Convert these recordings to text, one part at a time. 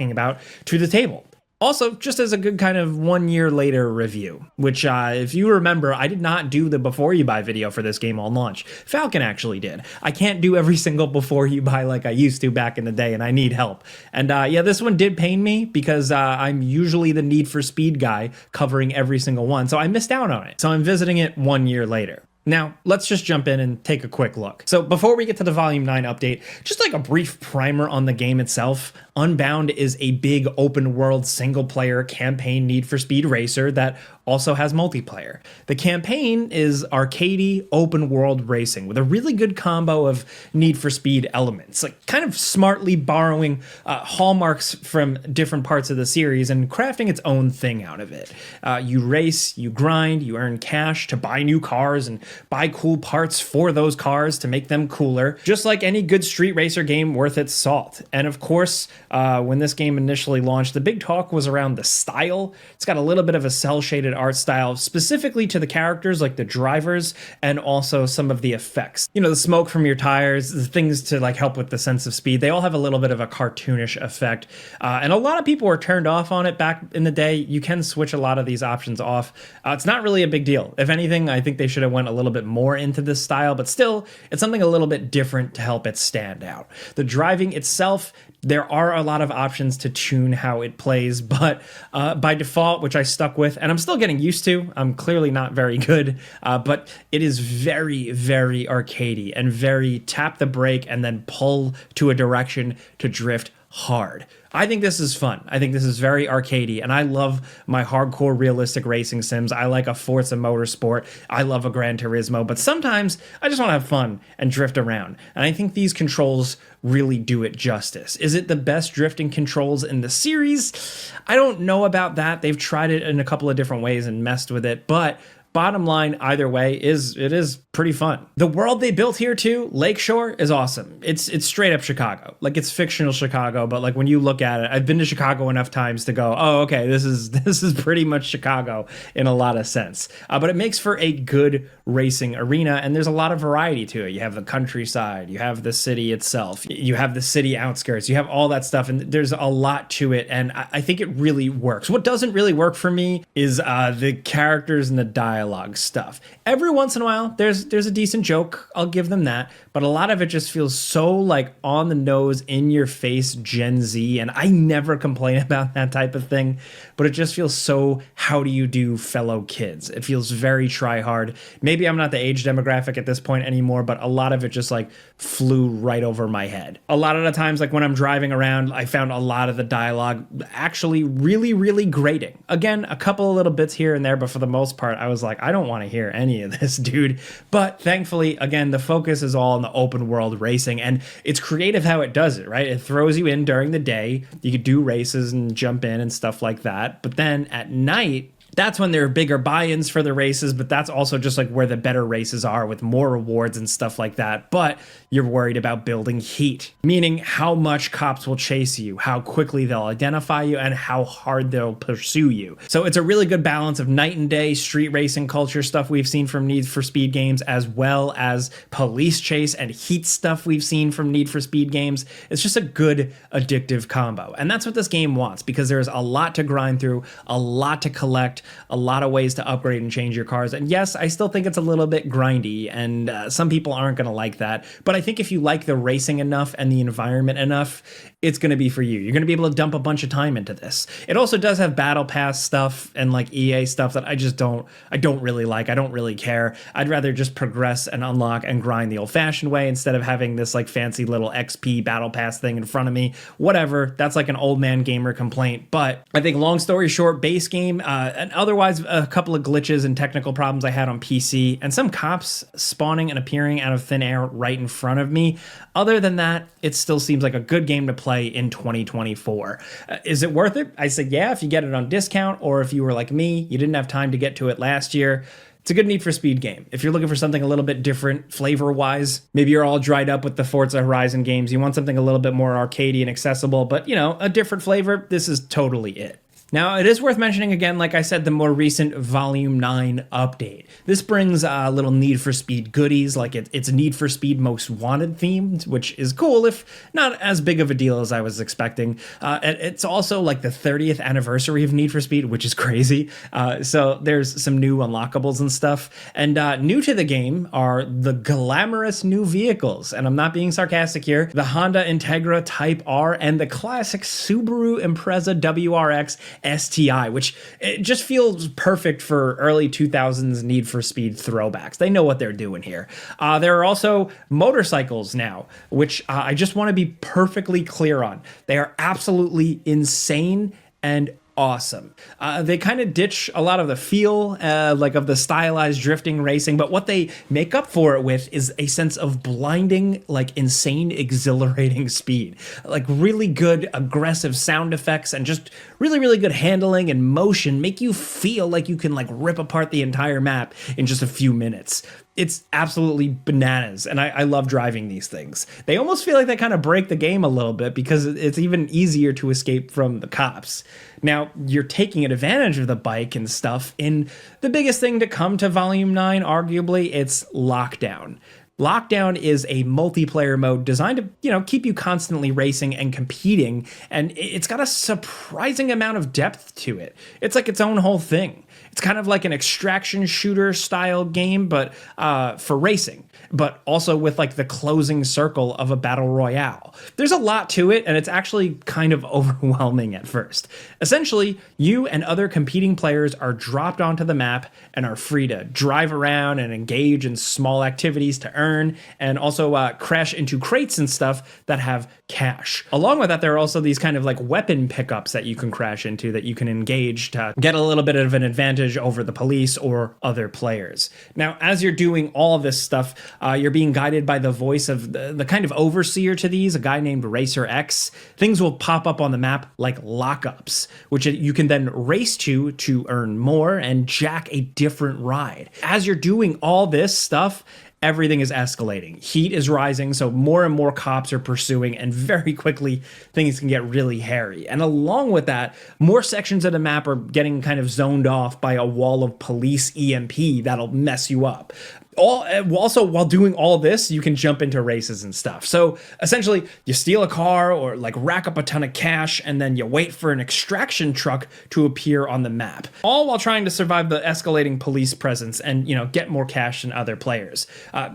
about to the table. Also, just as a good kind of 1 year later review, which if you remember, I did not do the before you buy video for this game on launch. Falcon actually did. I can't do every single before you buy like I used to back in the day, and I need help. And yeah, this one did pain me because I'm usually the Need for Speed guy covering every single one, so I missed out on it. So I'm visiting it 1 year later. Now, let's just jump in and take a quick look. So before we get to the Volume 9 update, just like a brief primer on the game itself, Unbound is a big open world single player campaign Need for Speed racer that also has multiplayer. The campaign is arcadey open world racing with a really good combo of Need for Speed elements, like kind of smartly borrowing hallmarks from different parts of the series and crafting its own thing out of it. You race, you grind, you earn cash to buy new cars and buy cool parts for those cars to make them cooler, just like any good street racer game worth its salt. And of course, when this game initially launched, the big talk was around the style. It's got a little bit of a cel-shaded art style, specifically to the characters like the drivers and also some of the effects. You know, the smoke from your tires, the things to like help with the sense of speed, they all have a little bit of a cartoonish effect. And a lot of people were turned off on it back in the day. You can switch a lot of these options off. It's not really a big deal. If anything, I think they should have went a little bit more into this style, but still, it's something a little bit different to help it stand out. The driving itself, there are a lot of options to tune how it plays, but by default, which I stuck with, and I'm still getting used to, I'm clearly not very good, but it is very, very arcadey and very tap the brake and then pull to a direction to drift hard. I think this is fun. I think this is very arcadey, and I love my hardcore realistic racing sims. I like a Forza Motorsport. I love a Gran Turismo, but sometimes I just want to have fun and drift around. And I think these controls really do it justice. Is it the best drifting controls in the series? I don't know about that. They've tried it in a couple of different ways and messed with it, but bottom line, either way, it is pretty fun. The world they built here too, Lakeshore, is awesome. It's straight up Chicago. Like, it's fictional Chicago, but like when you look at it, I've been to Chicago enough times to go, oh, okay, this is pretty much Chicago in a lot of sense. But it makes for a good racing arena, and there's a lot of variety to it. You have the countryside, you have the city itself, you have the city outskirts, you have all that stuff, and there's a lot to it, and I think it really works. What doesn't really work for me is the characters and the dialogue stuff. Every once in a while, there's a decent joke, I'll give them that, but a lot of it just feels so like on the nose, in your face Gen Z, and I never complain about that type of thing, but it just feels so how do you do fellow kids. It feels very try hard. Maybe I'm not the age demographic at this point anymore, but a lot of it just like flew right over my head. A lot of the times, like when I'm driving around, I found a lot of the dialogue actually really, really grating. Again, a couple of little bits here and there, but for the most part, I was like, I don't want to hear any of this, dude. But thankfully, again, the focus is all on the open world racing, and it's creative how it does it, right? It throws you in during the day. You could do races and jump in and stuff like that. But then at night, that's when there are bigger buy-ins for the races, but that's also just like where the better races are with more rewards and stuff like that. But you're worried about building heat, meaning how much cops will chase you, how quickly they'll identify you, and how hard they'll pursue you. So it's a really good balance of night and day street racing culture stuff we've seen from Need for Speed games, as well as police chase and heat stuff we've seen from Need for Speed games. It's just a good addictive combo. And that's what this game wants, because there's a lot to grind through, a lot to collect, a lot of ways to upgrade and change your cars. And yes, I still think it's a little bit grindy, and some people aren't going to like that. But I think if you like the racing enough and the environment enough, it's going to be for you. You're going to be able to dump a bunch of time into this. It also does have Battle Pass stuff and like EA stuff that I don't really like. I don't really care. I'd rather just progress and unlock and grind the old-fashioned way instead of having this like fancy little XP Battle Pass thing in front of me. Whatever. That's like an old man gamer complaint. But I think long story short, base game, and otherwise a couple of glitches and technical problems I had on PC, and some cops spawning and appearing out of thin air right in front of me. Other than that, it still seems like a good game to play in 2024. Is it worth it? I said, yeah, if you get it on discount, or if you were like me, you didn't have time to get to it last year. It's a good Need for Speed game. If you're looking for something a little bit different flavor-wise, maybe you're all dried up with the Forza Horizon games, you want something a little bit more arcadey and accessible, but, you know, a different flavor, this is totally it. Now, it is worth mentioning again, like I said, the more recent Volume 9 update. This brings a little Need for Speed goodies, like it's Need for Speed Most Wanted themed, which is cool, if not as big of a deal as I was expecting. It's also like the 30th anniversary of Need for Speed, which is crazy. So there's some new unlockables and stuff. And new to the game are the glamorous new vehicles. And I'm not being sarcastic here. The Honda Integra Type R and the classic Subaru Impreza WRX STI, which it just feels perfect for early 2000s Need for Speed throwbacks. They know what they're doing here. There are also motorcycles now, which I just want to be perfectly clear on. They are absolutely insane and awesome. They kind of ditch a lot of the feel, like of the stylized drifting racing, but what they make up for it with is a sense of blinding, like insane, exhilarating speed. Like really good aggressive sound effects and just really, really good handling and motion make you feel like you can like rip apart the entire map in just a few minutes. It's absolutely bananas, and I love driving these things. They almost feel like they kind of break the game a little bit because it's even easier to escape from the cops. Now, you're taking advantage of the bike and stuff in the biggest thing to come to Volume 9, arguably, it's Lockdown. Lockdown is a multiplayer mode designed to, keep you constantly racing and competing, and it's got a surprising amount of depth to it. It's like its own whole thing. It's kind of like an extraction shooter style game, but for racing, but also with like the closing circle of a battle royale. There's a lot to it, and it's actually kind of overwhelming at first. Essentially, you and other competing players are dropped onto the map and are free to drive around and engage in small activities to earn, and also crash into crates and stuff that have cash. Along with that, there are also these kind of like weapon pickups that you can crash into that you can engage to get a little bit of an advantage over the police or other players. Now, as you're doing all this stuff, you're being guided by the voice of the kind of overseer to these, a guy named Racer X. Things will pop up on the map like lockups, which you can then race to earn more and jack a different ride. As you're doing all this stuff, everything is escalating. Heat is rising, so more and more cops are pursuing, and very quickly things can get really hairy. And along with that, more sections of the map are getting kind of zoned off by a wall of police EMP that'll mess you up. Also, while doing all this, you can jump into races and stuff. So essentially, you steal a car or like rack up a ton of cash, and then you wait for an extraction truck to appear on the map, all while trying to survive the escalating police presence and, get more cash than other players.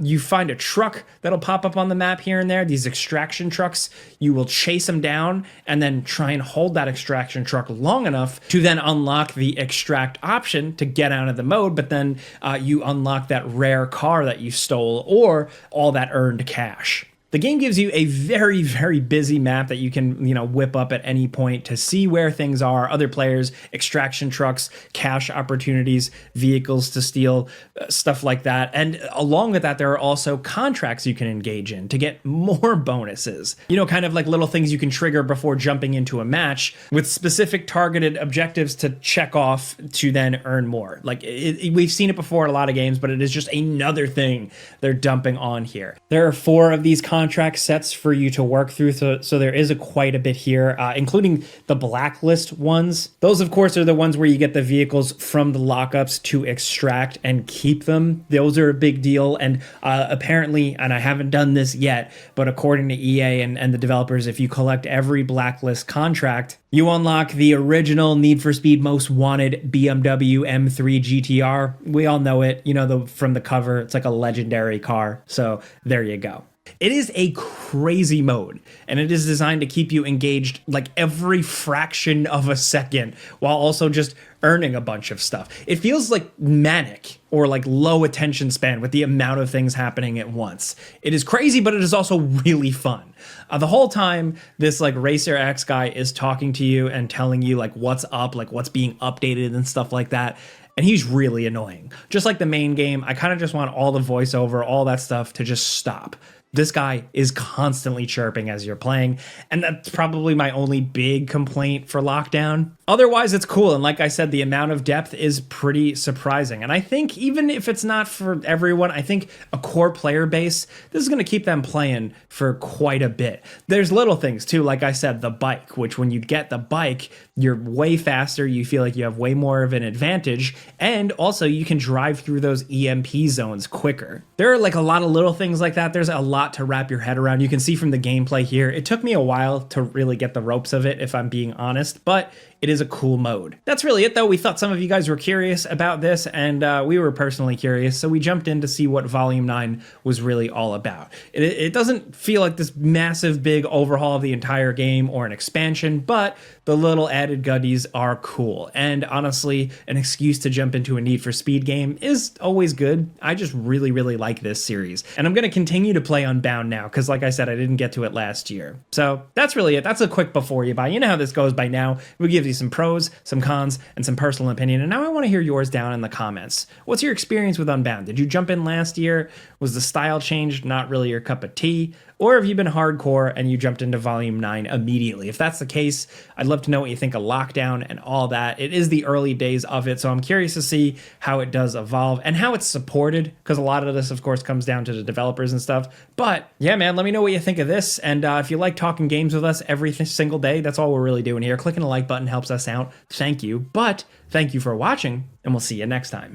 You find a truck that'll pop up on the map here and there, these extraction trucks. You will chase them down and then try and hold that extraction truck long enough to then unlock the extract option to get out of the mode, but then you unlock that rare car that you stole or all that earned cash. The game gives you a very, very busy map that you can, whip up at any point to see where things are, other players, extraction trucks, cash opportunities, vehicles to steal, stuff like that. And along with that, there are also contracts you can engage in to get more bonuses. Kind of like little things you can trigger before jumping into a match with specific targeted objectives to check off to then earn more. Like we've seen it before in a lot of games, but it is just another thing they're dumping on here. There are 4 of these contract sets for you to work through, so there is quite a bit here, including the blacklist ones. Those, of course, are the ones where you get the vehicles from the lockups to extract and keep them. Those are a big deal, and apparently, and I haven't done this yet, but according to EA and the developers, if you collect every blacklist contract, you unlock the original Need for Speed Most Wanted BMW M3 GTR. We all know it, from the cover. It's like a legendary car, so there you go. It is a crazy mode, and it is designed to keep you engaged like every fraction of a second while also just earning a bunch of stuff. It feels like manic or like low attention span with the amount of things happening at once. It is crazy, but it is also really fun. The whole time, this like Racer X guy is talking to you and telling you like what's up, like what's being updated and stuff like that. And he's really annoying. Just like the main game, I kind of just want all the voiceover, all that stuff to just stop. This guy is constantly chirping as you're playing, and that's probably my only big complaint for Lockdown. Otherwise, it's cool, and like I said, the amount of depth is pretty surprising. And I think even if it's not for everyone, I think a core player base, this is going to keep them playing for quite a bit. There's little things too, like I said, the bike, which when you get the bike, you're way faster, you feel like you have way more of an advantage, and also you can drive through those EMP zones quicker. There are like a lot of little things like that. There's a lot to wrap your head around. You can see from the gameplay here, it took me a while to really get the ropes of it, if I'm being honest, but it is a cool mode. That's really it though. We thought some of you guys were curious about this, and we were personally curious, so we jumped in to see what Volume 9 was really all about. It doesn't feel like this massive big overhaul of the entire game or an expansion, but the little added goodies are cool. And honestly, an excuse to jump into a Need for Speed game is always good. I just really, really like this series. And I'm going to continue to play Unbound now, because like I said, I didn't get to it last year. So that's really it. That's a quick before you buy. You know how this goes by now. We give you some pros, some cons, and some personal opinion. And now I want to hear yours down in the comments. What's your experience with Unbound? Did you jump in last year? Was the style change not really your cup of tea? Or have you been hardcore and you jumped into Volume 9 immediately? If that's the case, I'd love to know what you think of Lockdown and all that. It is the early days of it, so I'm curious to see how it does evolve and how it's supported, because a lot of this, of course, comes down to the developers and stuff. But yeah, man, let me know what you think of this. And if you like talking games with us every single day, that's all we're really doing here. Clicking the like button helps us out. Thank you. But thank you for watching, and we'll see you next time.